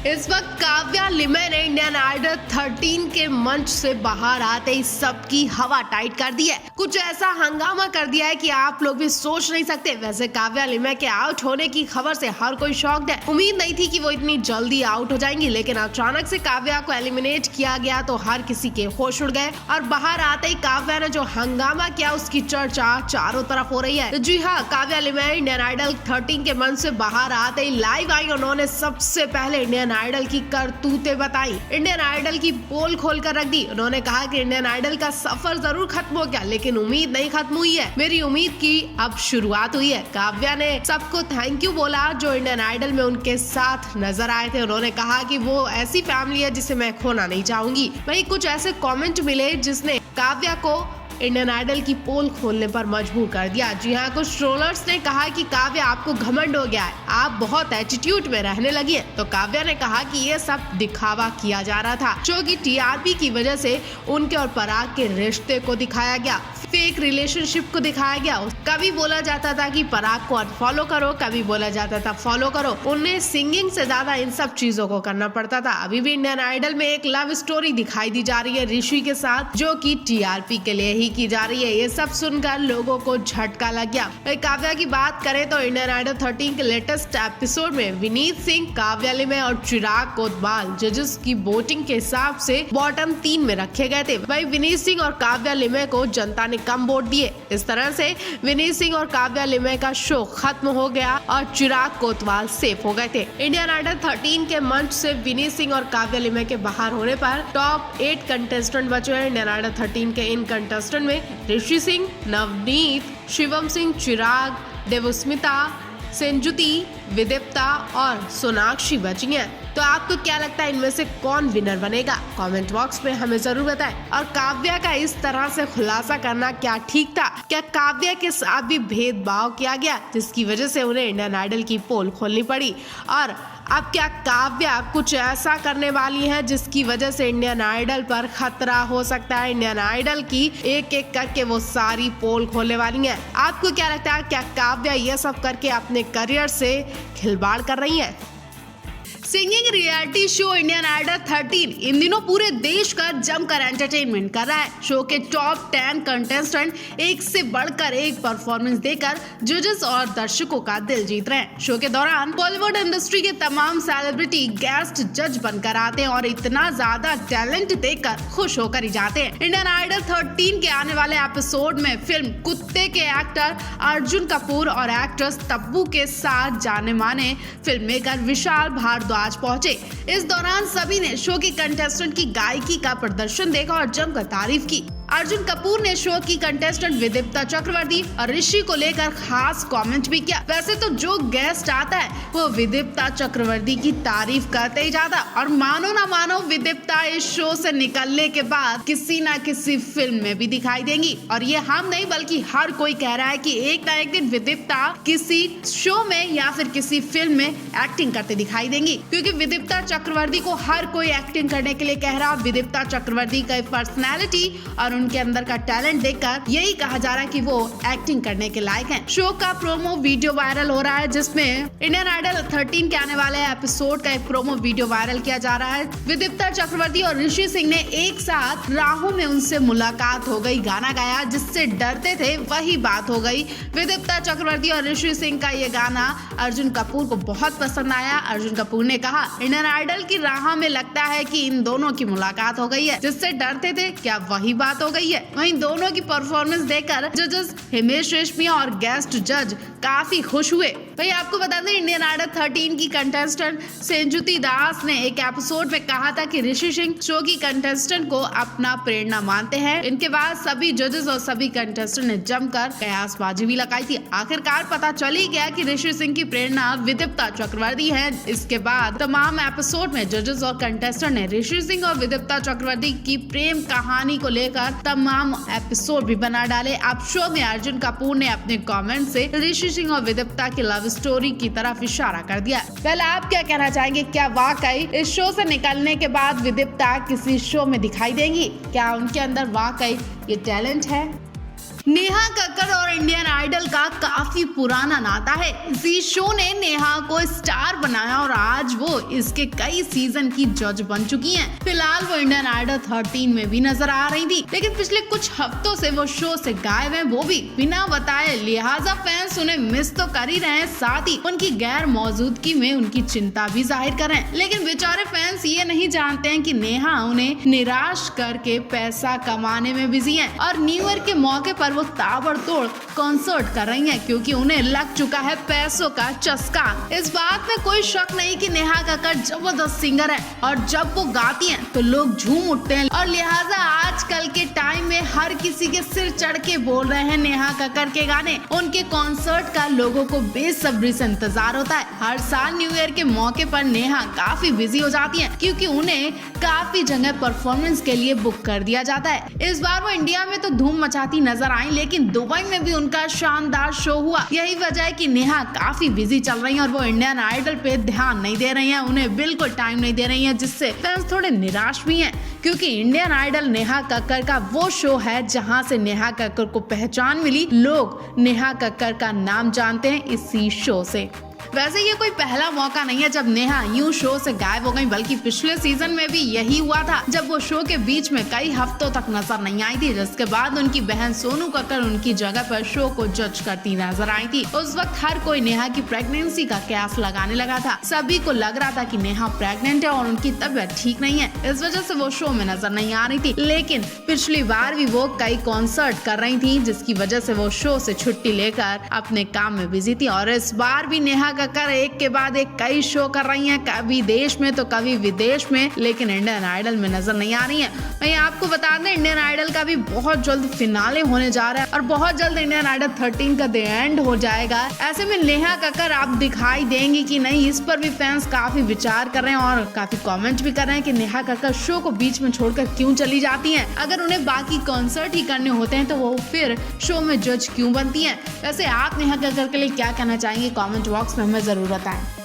इस वक्त काव्या लिमय ने इंडियन आइडल 13 के मंच से बाहर आते ही सबकी हवा टाइट कर दी है। कुछ ऐसा हंगामा कर दिया है कि आप लोग भी सोच नहीं सकते। वैसे काव्या लिमय के आउट होने की खबर से हर कोई शॉक्ड है। उम्मीद नहीं थी कि वो इतनी जल्दी आउट हो जाएंगी, लेकिन अचानक से काव्या को एलिमिनेट किया गया तो हर किसी के होश उड़ गए और बाहर आते ही काव्या ने जो हंगामा किया उसकी चर्चा चारों तरफ हो रही है। तो जी हाँ, काव्या लिमय इंडियन आइडल 13 के मंच से बाहर आते ही लाइव आई। उन्होंने सबसे पहले इंडियन आइडल की करतूतें बताई, इंडियन आइडल की पोल खोल कर रख दी। उन्होंने कहा कि इंडियन आइडल का सफर जरूर खत्म हो गया, लेकिन उम्मीद नहीं खत्म हुई है। मेरी उम्मीद की अब शुरुआत हुई है। काव्या ने सबको थैंक यू बोला जो इंडियन आइडल में उनके साथ नजर आए थे। उन्होंने कहा कि वो ऐसी फैमिली है जिसे मैं खोना नहीं चाहूंगी। वहीं कुछ ऐसे कमेंट मिले जिसने काव्या को इंडियन आइडल की पोल खोलने पर मजबूर कर दिया। जी हाँ, कुछ ट्रोलर्स ने कहा कि काव्या आपको घमंड हो गया है, आप बहुत एटीट्यूड में रहने लगी है। तो काव्या ने कहा कि ये सब दिखावा किया जा रहा था, जो कि टीआरपी की वजह से उनके और पराग के रिश्ते को दिखाया गया, फेक रिलेशनशिप को दिखाया गया। कभी बोला जाता था कि पराग को अनफॉलो करो, कभी बोला जाता था फॉलो करो। उन्हें सिंगिंग से ज्यादा इन सब चीजों को करना पड़ता था। अभी भी इंडियन आइडल में एक लव स्टोरी दिखाई दी जा रही है ऋषि के साथ, जो कि टीआरपी के लिए ही की जा रही है। ये सब सुनकर लोगों को झटका लग गया। काव्या की बात करें तो इंडियन आइडल 13 के लेटेस्ट एपिसोड में विनीत सिंह, काव्या लिमय और चिराग कोतवाल जजेस की वोटिंग के हिसाब से बॉटम 3 में रखे गए थे। वहीं विनीत सिंह और काव्या लिमय को जनता ने कम वोट दिए। इस तरह से विनीत सिंह और काव्या लिमय का शो खत्म हो गया और चिराग कोतवाल सेफ हो गए थे। इंडियन आइडल 13 के मंच से विनीत सिंह और काव्या लिमय के बाहर होने पर टॉप 8 कंटेस्टेंट बचे हैं। इंडियन आइडल 13 के इन कंटेस्टेंट में ऋषि सिंह, नवनीत, शिवम सिंह, चिराग, देवस्मिता, सेंजुति, विदिप्ता और सोनाक्षी बची हैं। तो आपको क्या लगता है इनमें से कौन विनर बनेगा? कमेंट बॉक्स में हमें जरूर बताएं। और काव्या का इस तरह से खुलासा करना क्या ठीक था? क्या काव्या के साथ भी भेदभाव किया गया जिसकी वजह से उन्हें इंडियन आइडल की पोल खोलनी पड़ी? और अब क्या काव्या कुछ ऐसा करने वाली है जिसकी वजह से इंडियन आइडल पर खतरा हो सकता है? इंडियन आइडल की एक एक करके वो सारी पोल खोलने वाली हैं। आपको क्या लगता है, क्या काव्या ये सब करके अपने करियर से खिलवाड़ कर रही है? Singing reality show Indian Idol 13 इन दिनों पूरे देश का जमकर एंटरटेनमेंट कर रहा है। शो के टॉप 10 कंटेस्टेंट एक से बढ़कर एक परफॉर्मेंस देकर जजेस और दर्शकों का दिल जीत रहे हैं। शो के दौरान बॉलीवुड इंडस्ट्री के तमाम सेलिब्रिटी गेस्ट जज बनकर आते हैं और इतना ज्यादा टैलेंट देखकर खुश होकर ही जाते हैं। इंडियन आइडल 13 के आने वाले एपिसोड में फिल्म कुत्ते के एक्टर अर्जुन कपूर और एक्ट्रेस तब्बू के साथ जाने माने फिल्म मेकर विशाल भारद्वाज आज पहुंचे। इस दौरान सभी ने शो की कंटेस्टेंट की गायकी का प्रदर्शन देखा और जमकर तारीफ की। अर्जुन कपूर ने शो की कंटेस्टेंट विदिप्ता चक्रवर्ती और ऋषि को लेकर खास कमेंट भी किया। वैसे तो जो गेस्ट आता है वो विदिप्ता चक्रवर्ती की तारीफ करते ही जाता, और मानो ना मानो विदिप्ता इस शो से निकलने के बाद किसी ना किसी फिल्म में भी दिखाई देंगी। और ये हम नहीं बल्कि हर कोई कह रहा है कि एक ना एक दिन विदिप्ता किसी शो में या फिर किसी फिल्म में एक्टिंग करते दिखाई देंगी, क्योंकि विदिप्ता चक्रवर्ती को हर कोई एक्टिंग करने के लिए कह रहा। विदिप्ता चक्रवर्ती का पर्सनैलिटी और उनके अंदर का टैलेंट देखकर यही कहा जा रहा है कि वो एक्टिंग करने के लायक हैं। शो का प्रोमो वीडियो वायरल हो रहा है, जिसमें इंडियन आइडल 13 के आने वाले एपिसोड का एक प्रोमो वीडियो वायरल किया जा रहा है। विदिप्ता चक्रवर्ती और ऋषि सिंह ने एक साथ राहों में उनसे मुलाकात हो गई गाना गाया, जिससे डरते थे वही बात हो गई। विदिप्ता चक्रवर्ती और ऋषि सिंह का ये गाना अर्जुन कपूर को बहुत पसंद आया। अर्जुन कपूर ने कहा इंडियन आइडल की राह में लगता है कि इन दोनों की मुलाकात हो गई है, जिससे डरते थे क्या वही बात हो गई है। वहीं दोनों की परफॉर्मेंस देखकर जजेस हिमेश रेशमिया और गेस्ट जज काफी खुश हुए। वहीं आपको बता दें इंडियन आइडल 13 की कंटेस्टेंट सेंजुति दास ने एक एपिसोड में कहा था कि ऋषि सिंह शो की कंटेस्टेंट को अपना प्रेरणा मानते हैं। इनके बाद सभी जजेस और सभी कंटेस्टेंट ने जमकर कयासबाजी भी लगाई थी। आखिरकार पता चल ही गया कि ऋषि सिंह की प्रेरणा विदिप्ता चक्रवर्ती है। इसके बाद तमाम एपिसोड में जजेस और कंटेस्टेंट ने ऋषि सिंह और विदिप्ता चक्रवर्ती की प्रेम कहानी को लेकर तमाम एपिसोड भी बना डाले। अब शो में अर्जुन कपूर ने अपने कमेंट से ऋषि सिंह और विदिप्ता की लव स्टोरी की तरफ इशारा कर दिया। पहले आप क्या कहना चाहेंगे, क्या वाकई इस शो से निकलने के बाद विदिप्ता किसी शो में दिखाई देंगी? क्या उनके अंदर वाकई ये टैलेंट है? नेहा कक्कड़ और इंडियन आइडल का काफी पुराना नाता है। इसी शो ने नेहा को स्टार बनाया और आज वो इसके कई सीजन की जज बन चुकी हैं। फिलहाल वो इंडियन आइडल 13 में भी नजर आ रही थी, लेकिन पिछले कुछ हफ्तों से वो शो से गायब हैं, वो भी बिना बताए। लिहाजा फैंस उन्हें मिस तो कर ही रहे हैं, साथ ही उनकी गैर मौजूदगी में उनकी चिंता भी जाहिर कर रहे हैं। लेकिन बेचारे फैंस ये नहीं जानते हैं कि नेहा उन्हें निराश करके पैसा कमाने में बिजी हैं और न्यू ईयर के मौके पर वो ताबड़तोड़ कॉन्सर्ट कर रही हैं, क्योंकि उन्हें लग चुका है पैसों का चस्का। इस बात में कोई शक नहीं कि नेहा कक्कड़ जबरदस्त सिंगर है और जब वो गाती हैं तो लोग झूम उठते हैं और लिहाजा आजकल के टाइम में हर किसी के सिर चढ़ के बोल रहे हैं नेहा कक्कड़ के गाने। उनके कॉन्सर्ट का लोगों को बेसब्री से इंतजार होता है। हर साल न्यू ईयर के मौके पर नेहा काफी बिजी हो जाती हैं, क्योंकि उन्हें काफी जगह परफॉर्मेंस के लिए बुक कर दिया जाता है। इस बार वो इंडिया में तो धूम मचाती नजर आई, लेकिन दुबई में भी उनका शानदार शो हुआ। यही वजह है कि नेहा काफी बिजी चल रही हैं और वो इंडियन आइडल पे ध्यान नहीं दे रही हैं, उन्हें बिल्कुल टाइम नहीं दे रही हैं, जिससे फैंस थोड़े निराश भी हैं, क्योंकि इंडियन आइडल नेहा कक्कड़ का वो शो है जहां से नेहा कक्कड़ को पहचान मिली। लोग नेहा कक्कड़ का नाम जानते हैं इसी शो से। वैसे ये कोई पहला मौका नहीं है जब नेहा यूं शो से गायब हो गई, बल्कि पिछले सीजन में भी यही हुआ था, जब वो शो के बीच में कई हफ्तों तक नजर नहीं आई थी, जिसके बाद उनकी बहन सोनू कक्कड़ उनकी जगह पर शो को जज करती नजर आई थी। उस वक्त हर कोई नेहा की प्रेगनेंसी का कयास लगाने लगा था। सभी को लग रहा था कि नेहा प्रेग्नेंट है और उनकी तबीयत ठीक नहीं है, इस वजह से वो शो में नजर नहीं आ रही थी। लेकिन पिछली बार भी वो कई कॉन्सर्ट कर रही थी, जिसकी वजह से वो शो से छुट्टी लेकर अपने काम में बिजी थी। और इस बार भी नेहा कक्कड़ एक के बाद एक कई शो कर रही हैं, कभी देश में तो कभी विदेश में, लेकिन इंडियन आइडल में नजर नहीं आ रही हैं। मैं आपको बता दें, इंडियन आइडल का भी बहुत जल्द फिनाले होने जा रहा है और बहुत जल्द इंडियन आइडल 13 का द एंड हो जाएगा। ऐसे में नेहा कक्कड़ आप दिखाई देंगी कि नहीं, इस पर भी फैंस काफी विचार कर रहे हैं और काफी कमेंट भी कर रहे हैं कि नेहा कक्कड़ शो को बीच में छोड़कर क्यों चली जाती हैं। अगर उन्हें बाकी कॉन्सर्ट ही करने होते हैं तो वो फिर शो में जज क्यों बनती हैं। वैसे आप नेहा कक्कड़ के लिए क्या कहना चाहेंगे, कमेंट बॉक्स में हमें जरूर बताएं।